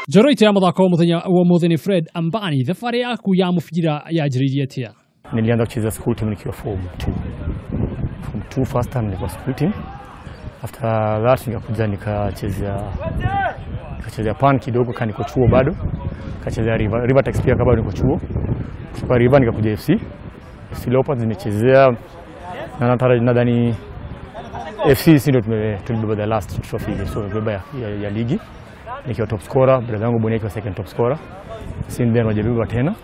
Njoroite ya muthako wa muthenya Fred Ambani thabarĩ yaku ya mũbira yanjĩrĩirie atĩa? Nilianza kucheza school team nikiwa form 2. Form 2 first time nilikuwa school team. After that nikakuja nikachezea pan kidogo kani niko chuo bado. Nikachezea River Tex pia kabla niko chuo. Kutoka River nikakuja FC Leopards nimechezea na nadhani FC si ndio tulibeba the last trophy so tulibeba ya ligi. Nikiwa top scorer, brother yangu Boneki wa second top scorer. Since then wajabeba tena.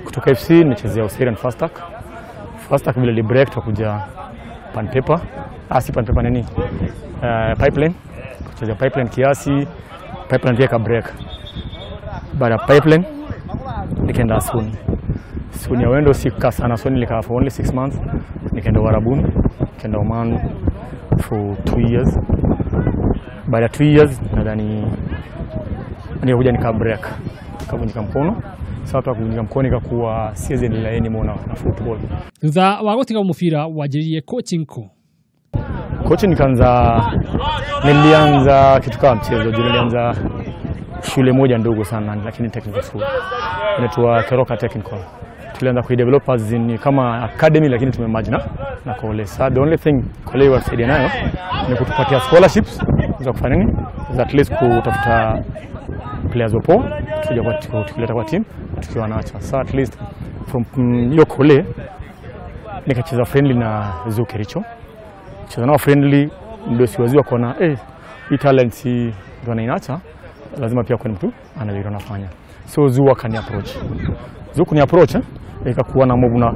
Kutoka FC nimechezea Australian Fast Track bila break tukakuja Pan Paper. Si Pan Paper nini? Pipeline. Kuchezea Pipeline kiasi. Pipeline pia ka break. Baada ya Pipeline nikaenda Suni ya wendo sika sana Suni nilikaa for only 6 months. Nikaenda Warabuni, nikaenda Oman for 2 years. Baada ya 2 years nadhani nikakuja nika break. Nikavunjika mkono. Sasa tukavunjika mkono ikakuwa siwezi endelea anymore na football. Thutha wa gũtiga mũbira wanjĩrĩirie coaching ku. Coaching nilianza kitu kama mchezo. Nilianza shule moja ndogo sana lakini technical school. Inaitwa Keroka Technical. Tulianza kuidevelop as in kama academy lakini tumemerge na college. So the only thing college wasaidia nayo ni kutupatia scholarships za kufanya nini? Za at least kutafuta players wapo tukileta kwa team tukiwa naacha. So at least from hiyo college nikacheza friendly na Zoo Kericho. Cheza nao friendly ndio siwaziwa kuona hii talent si ndio anainacha lazima pia kwa mtu anaweza anafanya. So Zoo akani approach ikakuwa na mob na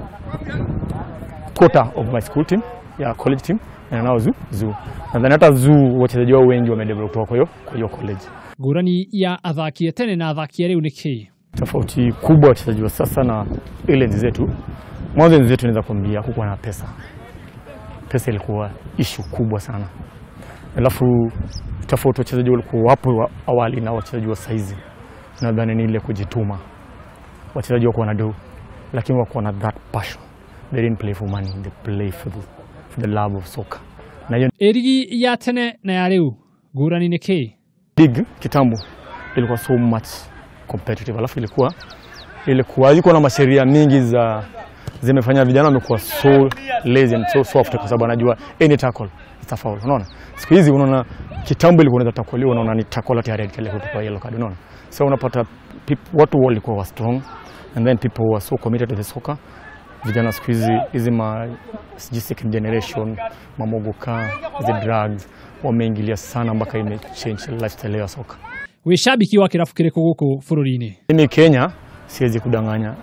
quota of my school team ya college team na nao Zoo. Nadhani hata Zoo wachezaji wao wengi wamedevelop kwa hiyo college. Ngũrani ya athaki tene na athaki leo ni kii? Tofauti kubwa wachezaji wa sasa na ile zetu. Mwanzo zetu naweza kuambia hakukuwa na pesa. Pesa ilikuwa issue kubwa sana. Alafu tofauti wachezaji walikuwa hapo awali na wachezaji wa saizi. Nadhani ni ile kujituma. Wachezaji wako na do lakini wako na that passion. They didn't play for money, they play for the love of soccer. Na hiyo erigi ya tene na ya leo ngũrani ni kii? Big kitambo ilikuwa so much competitive. Alafu ilikuwa na masheria mingi zimefanya vijana wamekuwa so lazy and so soft kwa sababu anajua any tackle it's a foul. Unaona? Siku hizi unaona kitambo ilikuwa unaweza tackle unaona ni tackle at red kile kwa yellow card unaona. So unapata watu walikuwa strong and then people were so committed to the soccer. Vijana siku hizi second generation mamogoka the drugs wameingilia sana mpaka imechange lifestyle ya soka. We shabiki wa kirafu kireko guku fururini. Mimi Kenya siwezi kudanganya.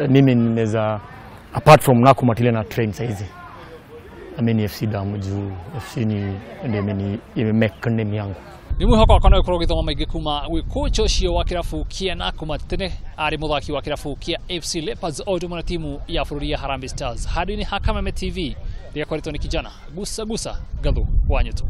Mimi ninaweza apart from nakumatile na train saizi. Ameni FC damu juu FC ni ndio make name yangu. Ni mwihoko kana ukorwo githoma maingi kuma wi coach ucio wa kirafu kia Nakumatt ari muthaki wa kirafu kia FC Leopards o timu ya bururi ya Harambee Stars. Hadi-ini ha Kameme TV ria kwaritwo ni kijana gusa Gathu wa Nyutu.